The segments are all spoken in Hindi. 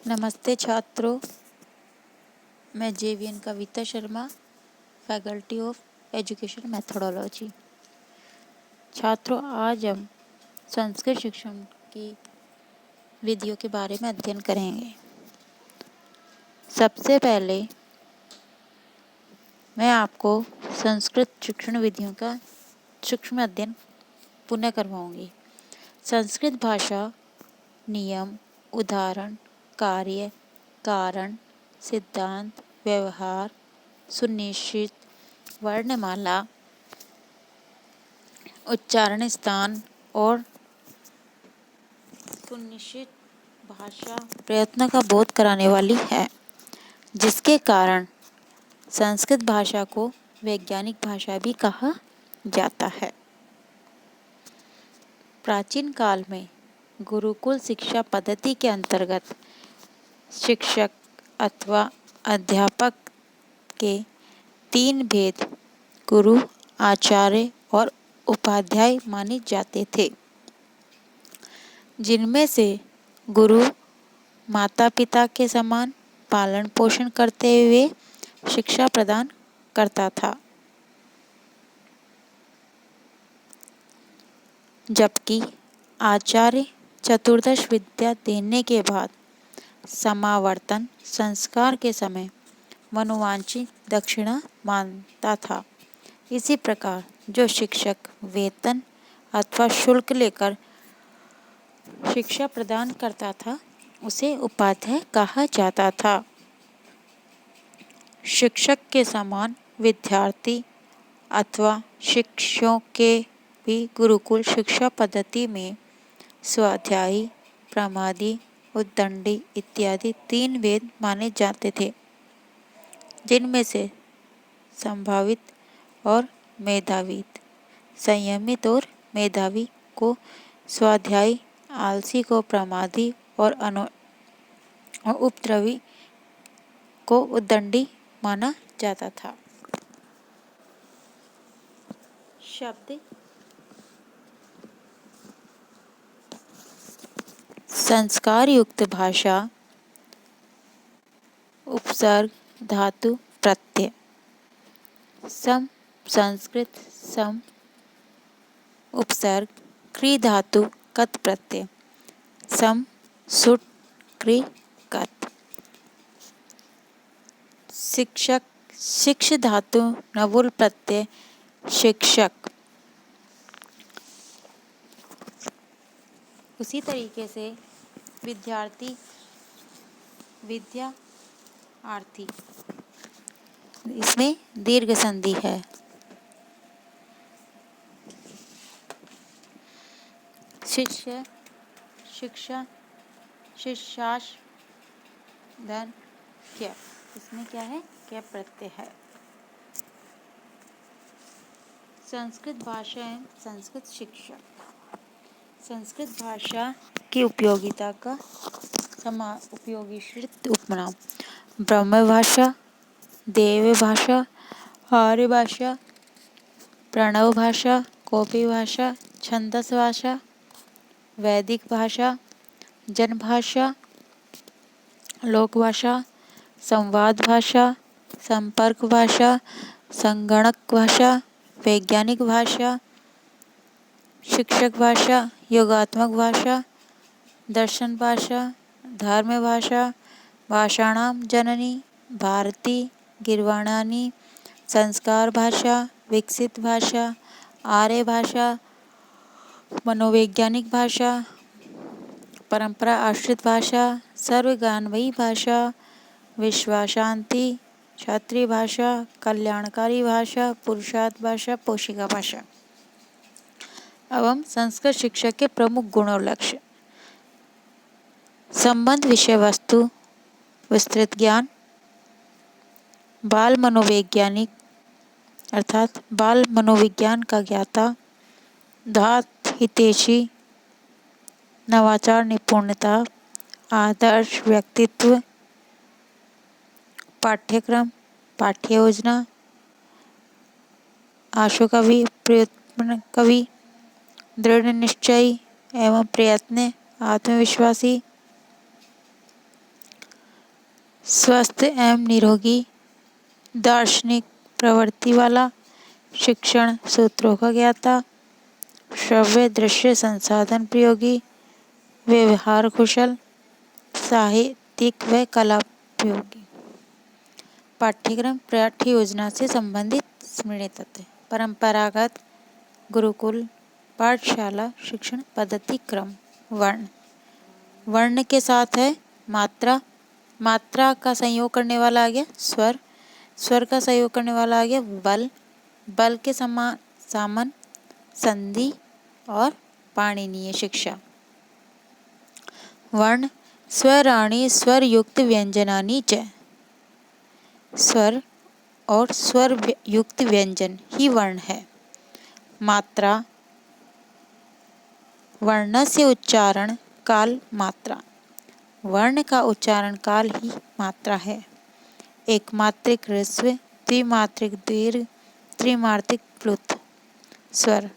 नमस्ते छात्रों, मैं JVN Kavita Sharma, faculty of education methodology. छात्रों, आज हम संस्कृत शिक्षण की विधियों के बारे में अध्ययन करेंगे। सबसे पहले मैं आपको संस्कृत शिक्षण विधियों का सूक्ष्म अध्ययन पुनः करवाऊंगी। संस्कृत भाषा नियम, उदाहरण, कार्य, कारण, सिद्धांत, व्यवहार, सुनिश्चित, वर्णमाला, उच्चारण स्थान और सुनिश्चित भाषा प्रयत्न का बोध कराने वाली है, जिसके कारण संस्कृत भाषा को वैज्ञानिक भाषा भी कहा जाता है। प्राचीन काल में गुरुकुल शिक्षा पद्धति के अंतर्गत शिक्षक अथवा अध्यापक के 3 भेद गुरु, आचार्य और उपाध्याय माने जाते थे, जिनमें से गुरु माता पिता के समान पालन पोषण करते हुए शिक्षा प्रदान करता था, जबकि आचार्य चतुर्दश विद्या देने के बाद समावर्तन संस्कार के समय मनोवांछित दक्षिणा मांगता था। इसी प्रकार जो शिक्षक वेतन अथवा शुल्क लेकर शिक्षा प्रदान करता था, उसे उपाध्याय कहा जाता था। शिक्षक के समान विद्यार्थी अथवा शिष्यों के भी गुरुकुल शिक्षा पद्धति में स्वाध्यायी, प्रमादी, उद्दंडी इत्यादि 3 भेद माने जाते थे, जिनमें से संभावित और मेधावी, संयमित और मेधावी को स्वाध्यायी, आलसी को प्रमादी और उपद्रवी को उद्दंडी माना जाता था। शब्द संस्कार युक्त भाषा, उपसर्ग, धातु, प्रत्यय। सम संस्कृत सम उपसर्ग, क्री धातु, कत प्रत्यय। सम सुट क्री कत। शिक्षक शिक्ष धातु, नवुल प्रत्यय, शिक्षक। उसी तरीके से विद्यार्थी, विद्यार्थी, इसमें दीर्घ संधि है। शिष्य, शिक्षा, शिष्याश, धन, क्या, इसमें क्या है? क्या प्रत्यय है। संस्कृत भाषा एवं संस्कृत शिक्षा। संस्कृत भाषा की उपयोगिता का उपयोगित उपनाम ब्रह्म भाषा, देव भाषा, आर्य भाषा, प्रणव भाषा, कॉपी भाषा, छंदस भाषा, वैदिक भाषा, जन भाषा, लोक भाषा, संवाद भाषा, संपर्क भाषा, संगणक भाषा, वैज्ञानिक भाषा, शिक्षक भाषा, योगात्मक भाषा, दर्शन भाषा, धर्म भाषा, भाषाणाम जननी, भारती, गिर्वाणानी, संस्कार भाषा, विकसित भाषा, आर्य भाषा, मनोवैज्ञानिक भाषा, परंपरा आश्रित भाषा, सर्वज्ञानमयी भाषा, विश्वाशांति, क्षत्रिय भाषा, कल्याणकारी भाषा, पुरुषार्थ भाषा, पोषिका भाषा। अब हम संस्कृत शिक्षा के प्रमुख गुण और लक्ष्य। संबंध विषय वस्तु, विस्तृत ज्ञान, बाल मनोवैज्ञानिक अर्थात बाल मनोविज्ञान का ज्ञाता, धात हितैषी, नवाचार निपुणता, आदर्श व्यक्तित्व, पाठ्यक्रम, पाठ्य योजना, आशु कवि, प्रयत्न कवि, दृढ़ निश्चयी एवं प्रयत्न, आत्मविश्वासी, स्वस्थ एवं निरोगी दार्शनिक प्रवृत्ति वाला, शिक्षण सूत्रों का ज्ञाता, श्रव्य दृश्य संसाधन प्रयोगी, व्यवहार कुशल, साहित्यिक व कला उपयोगी। पाठ्यक्रम पाठ्य योजना से संबंधित स्मरणीय तथ्य। परंपरागत गुरुकुल पाठशाला शिक्षण पद्धति क्रम। वर्ण, वर्ण के साथ है मात्रा, मात्रा का संयोग करने वाला आ गया स्वर, स्वर का संयोग करने वाला आ गया बल, बल के समान सामन, संधि और पाणिनीय शिक्षा। वर्ण स्वराणि स्वर युक्त व्यंजनानि च, स्वर और स्वर युक्त व्यंजन ही वर्ण है। मात्रा वर्ण से उच्चारण काल मात्रा, वर्ण का उच्चारण काल ही मात्रा है। एक मात्रिक ह्रस्व, द्विमात्रिक दीर्घ, त्रिमात्रिक प्लुत। स्वर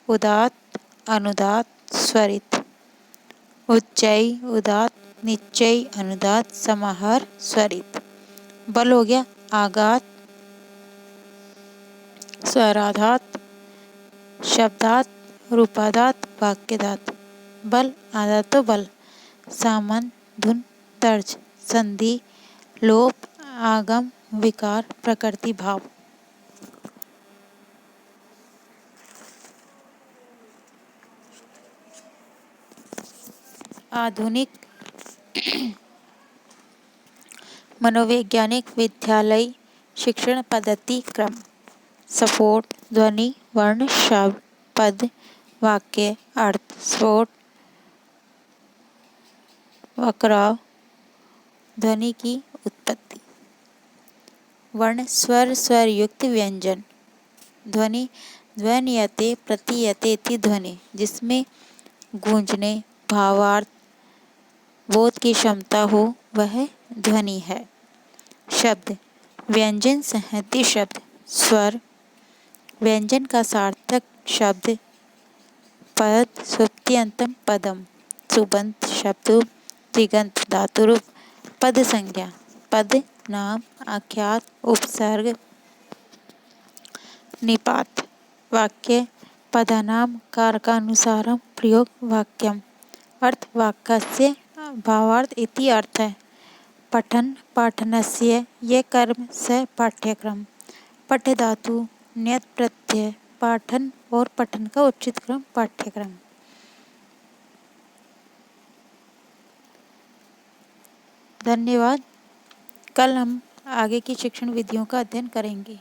उदात्त, अनुदात्त, स्वरित। उच्चई, उदात्त, निच्चई, अनुदात्त, समाहार, स्वरित। बल हो गया आघात, स्वराघात, शब्दात, रूपाधात, वाक्यधात। बल आधा तो बल, सामन, धुन, तर्ज, संधि, लोप, आगम, विकार, प्रकृति भाव। आधुनिक मनोवैज्ञानिक विद्यालय शिक्षण पद्धति क्रम। सफोट ध्वनि, वर्ण, शब्द, पद, वाक्य, अर्थ। स्फोट वक्राव, ध्वनि की उत्पत्ति। वर्ण स्वर, स्वर युक्त व्यंजन। ध्वनि ध्वनियते प्रतीयते इति ध्वनि, जिसमें गूंजने, भावार्थ, बोध की क्षमता हो, वह ध्वनि है। शब्द व्यंजन संहति शब्द। स्वर व्यंजन का सार्थक शब्द। पद सुप्त्यंतम पदम, सुबंत शब्द, तिगंत धातुरूप। पद संज्ञा पद नाम, आख्यात, उपसर्ग, निपात। वाक्य पदानाम कारकानुसारम प्रयोग वाक्यम। अर्थ वाक्यस्य भावार्थ इति अर्थ है। पठन पाठनस्य ये कर्म स पाठ्यक्रम। पठ्य धातु ण्यत् प्रत्यय, पाठन और पठन का उचित क्रम पाठ्यक्रम। धन्यवाद। कल हम आगे की शिक्षण विधियों का अध्ययन करेंगे।